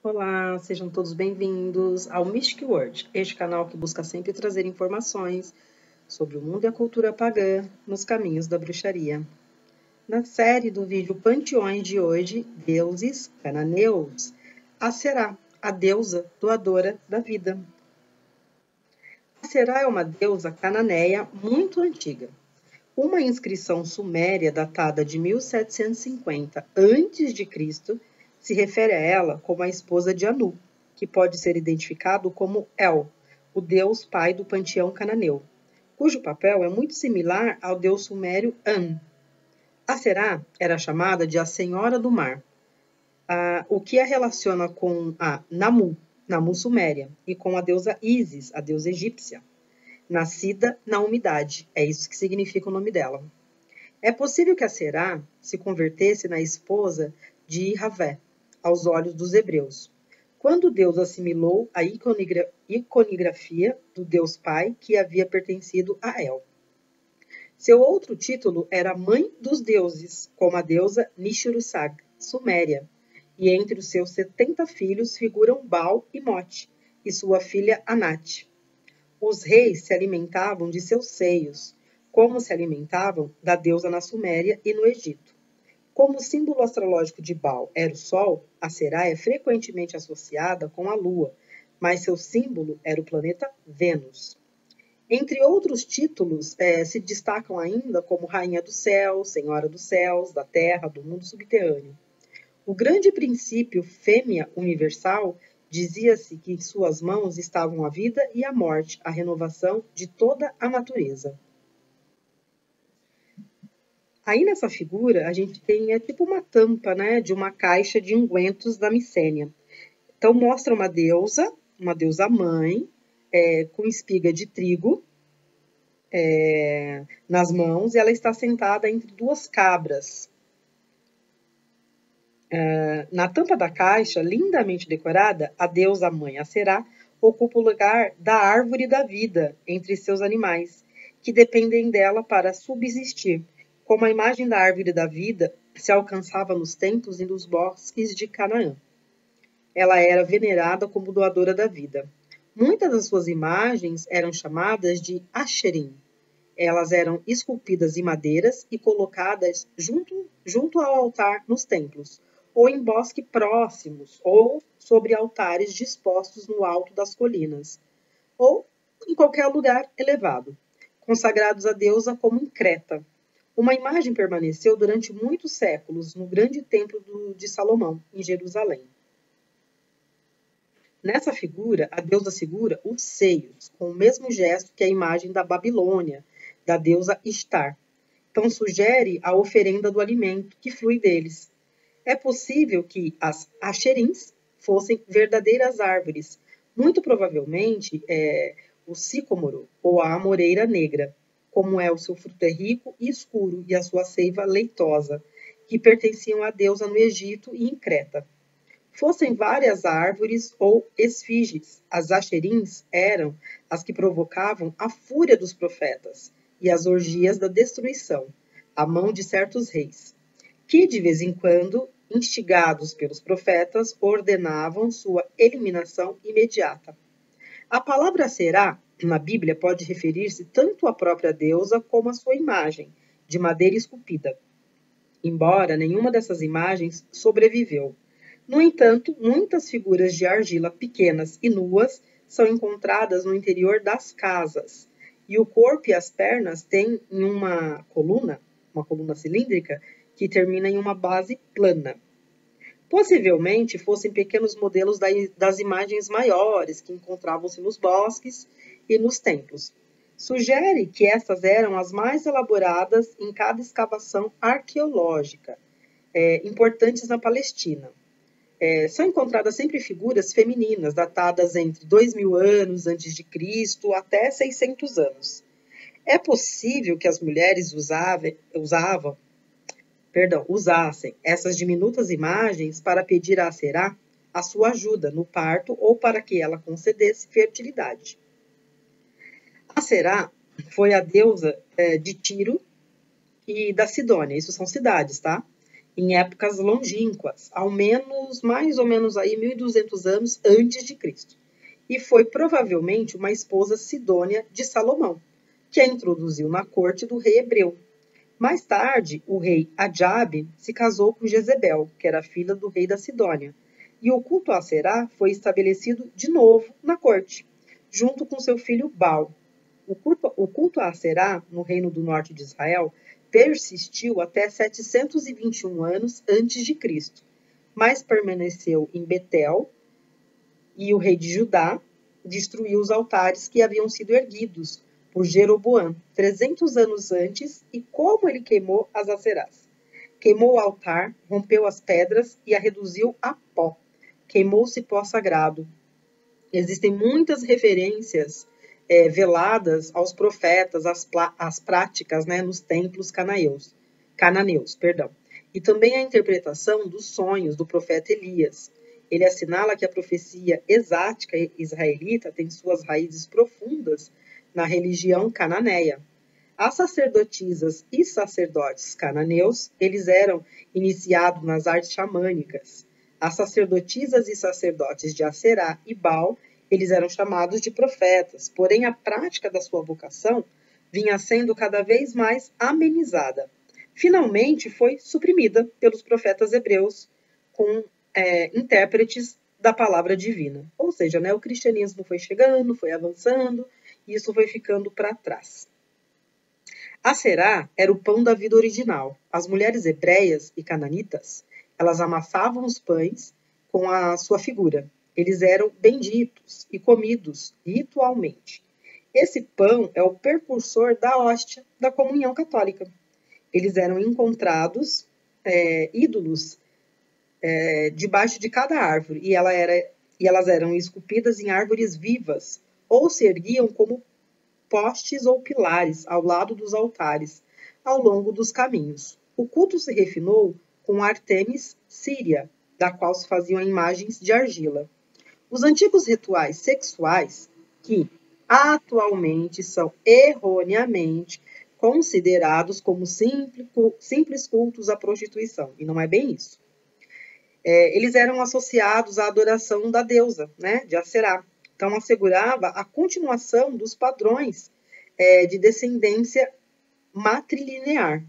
Olá, sejam todos bem-vindos ao Mystic World, este canal que busca sempre trazer informações sobre o mundo e a cultura pagã nos caminhos da bruxaria. Na série do vídeo Panteões de hoje, Deuses Cananeus, Aserá, a deusa doadora da vida. Aserá é uma deusa cananeia muito antiga. Uma inscrição suméria datada de 1750 a.C. se refere a ela como a esposa de Anu, que pode ser identificado como El, o deus pai do panteão cananeu, cujo papel é muito similar ao deus sumério An. Aserá era chamada de a Senhora do Mar, o que a relaciona com a Namu suméria, e com a deusa Ísis, a deusa egípcia, nascida na umidade. É isso que significa o nome dela. É possível que Aserá se convertesse na esposa de Javé, aos olhos dos hebreus, quando Deus assimilou a iconografia do Deus Pai que havia pertencido a El. Seu outro título era Mãe dos Deuses, como a deusa Nishurusag, suméria, e entre os seus 70 filhos figuram Baal e Mote, e sua filha Anat. Os reis se alimentavam de seus seios, como se alimentavam da deusa na Suméria e no Egito. Como o símbolo astrológico de Baal era o Sol, a Será é frequentemente associada com a Lua, mas seu símbolo era o planeta Vênus. Entre outros títulos, se destacam ainda como Rainha do Céu, Senhora dos Céus, da Terra, do mundo subterrâneo. O grande princípio fêmea universal dizia-se que em suas mãos estavam a vida e a morte, a renovação de toda a natureza. Aí nessa figura a gente tem tipo uma tampa, né, de uma caixa de ungüentos da Micênia. Então mostra uma deusa mãe, com espiga de trigo nas mãos, e ela está sentada entre duas cabras. Na tampa da caixa, lindamente decorada, a deusa mãe Aserá ocupa o lugar da árvore da vida entre seus animais, que dependem dela para subsistir, como a imagem da árvore da vida se alcançava nos templos e nos bosques de Canaã. Ela era venerada como doadora da vida. Muitas das suas imagens eram chamadas de Acherim. Elas eram esculpidas em madeiras e colocadas junto ao altar nos templos, ou em bosques próximos, ou sobre altares dispostos no alto das colinas, ou em qualquer lugar elevado, consagrados à deusa como em Creta. Uma imagem permaneceu durante muitos séculos no grande templo de Salomão, em Jerusalém. Nessa figura, a deusa segura os seios, com o mesmo gesto que a imagem da Babilônia, da deusa Ishtar. Então, sugere a oferenda do alimento que flui deles. É possível que as Acherins fossem verdadeiras árvores, muito provavelmente o sicômoro ou a amoreira negra, como é o seu fruto é rico e escuro e a sua seiva leitosa, que pertenciam à deusa no Egito e em Creta. Fossem várias árvores ou esfinges, as Acherins eram as que provocavam a fúria dos profetas e as orgias da destruição, à mão de certos reis, que de vez em quando, instigados pelos profetas, ordenavam sua eliminação imediata. A palavra Será, na Bíblia, pode referir-se tanto à própria deusa como à sua imagem, de madeira esculpida, embora nenhuma dessas imagens sobreviveu. No entanto, muitas figuras de argila pequenas e nuas são encontradas no interior das casas, e o corpo e as pernas têm uma coluna cilíndrica, que termina em uma base plana. Possivelmente fossem pequenos modelos das imagens maiores que encontravam-se nos bosques e nos templos. Sugere que essas eram as mais elaboradas em cada escavação arqueológica, importantes na Palestina. São encontradas sempre figuras femininas, datadas entre 2.000 anos antes de Cristo até 600 anos. É possível que as mulheres usassem essas diminutas imagens para pedir a Aserá a sua ajuda no parto ou para que ela concedesse fertilidade. Aserá foi a deusa de Tiro e da Sidônia, isso são cidades, tá? em épocas longínquas, ao menos, mais ou menos aí 1200 anos antes de Cristo. E foi provavelmente uma esposa sidônia de Salomão, que a introduziu na corte do rei hebreu. Mais tarde, o rei Adjabe se casou com Jezebel, que era filha do rei da Sidônia, e o culto a Será foi estabelecido de novo na corte, junto com seu filho Baal. O culto a Será, no reino do norte de Israel, persistiu até 721 anos antes de Cristo, mas permaneceu em Betel, e o rei de Judá destruiu os altares que haviam sido erguidos por Jeroboão 300 anos antes, e como ele queimou as acerás. Queimou o altar, rompeu as pedras e a reduziu a pó. Queimou o cipó sagrado. Existem muitas referências veladas aos profetas, às práticas, né, nos templos cananeus. E também a interpretação dos sonhos do profeta Elias. Ele assinala que a profecia exática israelita tem suas raízes profundas na religião cananeia. As sacerdotisas e sacerdotes cananeus, eles eram iniciados nas artes xamânicas. As sacerdotisas e sacerdotes de Aserá e Baal, eles eram chamados de profetas, porém a prática da sua vocação vinha sendo cada vez mais amenizada. Finalmente foi suprimida pelos profetas hebreus com intérpretes da palavra divina. Ou seja, né, o cristianismo foi chegando, foi avançando, e isso foi ficando para trás. A Será era o pão da vida original. As mulheres hebreias e cananitas, elas amassavam os pães com a sua figura. Eles eram benditos e comidos ritualmente. Esse pão é o precursor da hóstia da comunhão católica. Eles eram encontrados ídolos debaixo de cada árvore, e elas eram esculpidas em árvores vivas, ou se erguiam como postes ou pilares ao lado dos altares, ao longo dos caminhos. O culto se refinou com Ártemis síria, da qual se faziam imagens de argila. Os antigos rituais sexuais, que atualmente são erroneamente considerados como simples cultos à prostituição, e não é bem isso. Eles eram associados à adoração da deusa, né, de Aserá. Então, assegurava a continuação dos padrões de descendência matrilinear.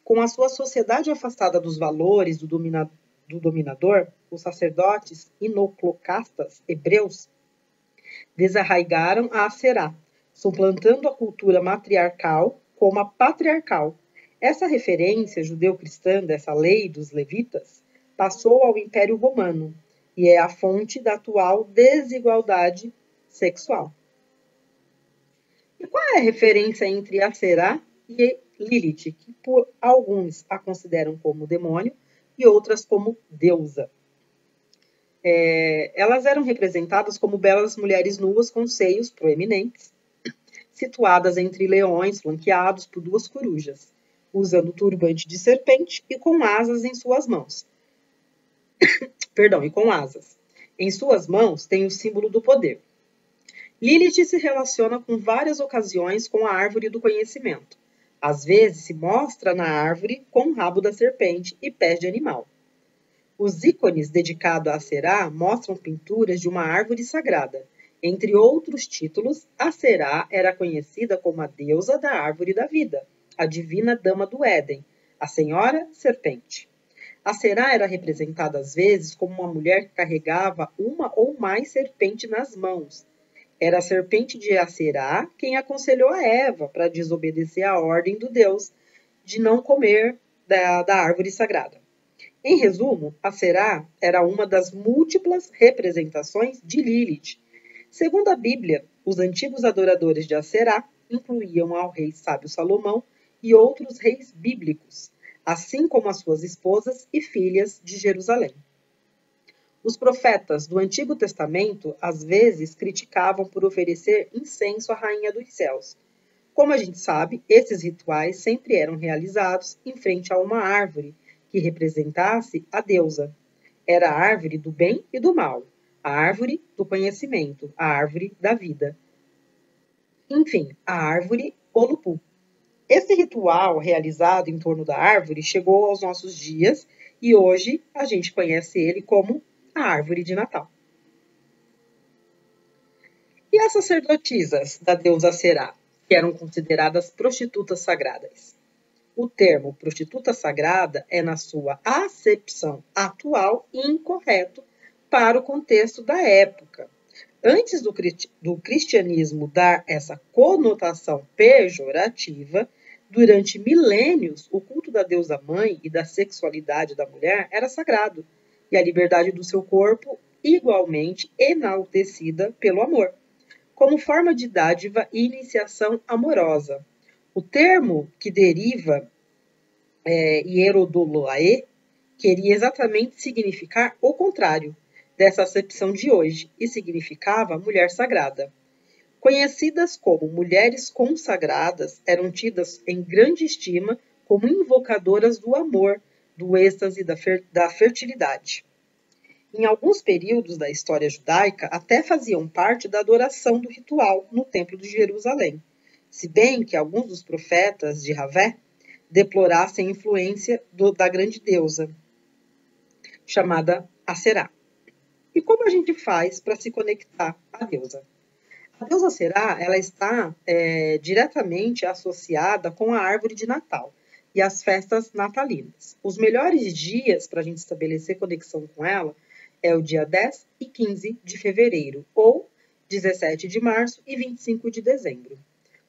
Com a sua sociedade afastada dos valores do dominador, os sacerdotes inoclocastas hebreus desarraigaram a Aserá, suplantando a cultura matriarcal como a patriarcal. Essa referência judeu-cristã dessa lei dos levitas passou ao Império Romano e é a fonte da atual desigualdade sexual. E qual é a referência entre Aserá e Lilith, que por alguns a consideram como demônio e outras como deusa? Elas eram representadas como belas mulheres nuas com seios proeminentes, situadas entre leões flanqueados por duas corujas, usando turbante de serpente e com asas em suas mãos. E com asas. Em suas mãos tem o símbolo do poder. Lilith se relaciona com várias ocasiões com a árvore do conhecimento. Às vezes se mostra na árvore com o rabo da serpente e pés de animal. Os ícones dedicados a Aserá mostram pinturas de uma árvore sagrada. Entre outros títulos, Aserá era conhecida como a deusa da árvore da vida, a divina dama do Éden, a senhora serpente. Aserá era representada às vezes como uma mulher que carregava uma ou mais serpentes nas mãos. Era a serpente de Aserá quem aconselhou a Eva para desobedecer à ordem do Deus de não comer da árvore sagrada. Em resumo, Aserá era uma das múltiplas representações de Lilith. Segundo a Bíblia, os antigos adoradores de Aserá incluíam ao rei sábio Salomão e outros reis bíblicos, assim como as suas esposas e filhas de Jerusalém. Os profetas do Antigo Testamento às vezes criticavam por oferecer incenso à rainha dos céus. Como a gente sabe, esses rituais sempre eram realizados em frente a uma árvore que representasse a deusa. Era a árvore do bem e do mal, a árvore do conhecimento, a árvore da vida. Enfim, a árvore Olupu. Esse ritual realizado em torno da árvore chegou aos nossos dias e hoje a gente conhece ele como a árvore de Natal. E as sacerdotisas da deusa Será, que eram consideradas prostitutas sagradas? O termo prostituta sagrada é, na sua acepção atual, incorreto para o contexto da época. Antes do cristianismo dar essa conotação pejorativa, durante milênios, o culto da deusa mãe e da sexualidade da mulher era sagrado, e a liberdade do seu corpo igualmente enaltecida pelo amor, como forma de dádiva e iniciação amorosa. O termo que deriva hierodolae queria exatamente significar o contrário dessa acepção de hoje, e significava mulher sagrada. Conhecidas como mulheres consagradas, eram tidas em grande estima como invocadoras do amor, do êxtase e da fertilidade. Em alguns períodos da história judaica, até faziam parte da adoração do ritual no Templo de Jerusalém, se bem que alguns dos profetas de Javé deplorassem a influência da grande deusa, chamada Aserá. E como a gente faz para se conectar à deusa? A deusa Será, ela está diretamente associada com a árvore de Natal e as festas natalinas. Os melhores dias para a gente estabelecer conexão com ela é o dia 10 e 15 de fevereiro, ou 17 de março e 25 de dezembro.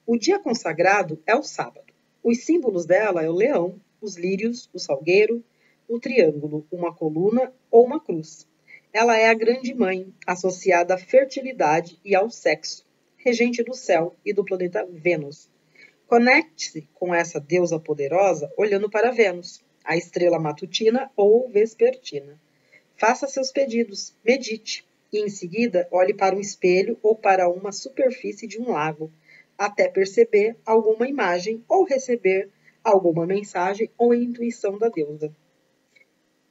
O dia consagrado é o sábado. Os símbolos dela é o leão, os lírios, o salgueiro, o triângulo, uma coluna ou uma cruz. Ela é a grande mãe, associada à fertilidade e ao sexo, regente do céu e do planeta Vênus. Conecte-se com essa deusa poderosa olhando para Vênus, a estrela matutina ou vespertina. Faça seus pedidos, medite e, em seguida, olhe para um espelho ou para uma superfície de um lago, até perceber alguma imagem ou receber alguma mensagem ou intuição da deusa.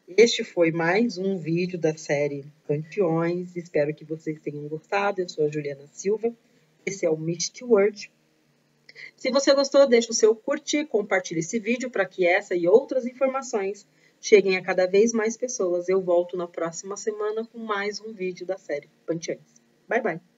Este foi mais um vídeo da série Panteões. Espero que vocês tenham gostado. Eu sou a Juliana Silva. Esse é o Mystic World. Se você gostou, deixe o seu curtir, compartilhe esse vídeo para que essa e outras informações cheguem a cada vez mais pessoas. Eu volto na próxima semana com mais um vídeo da série Panteões. Bye, bye!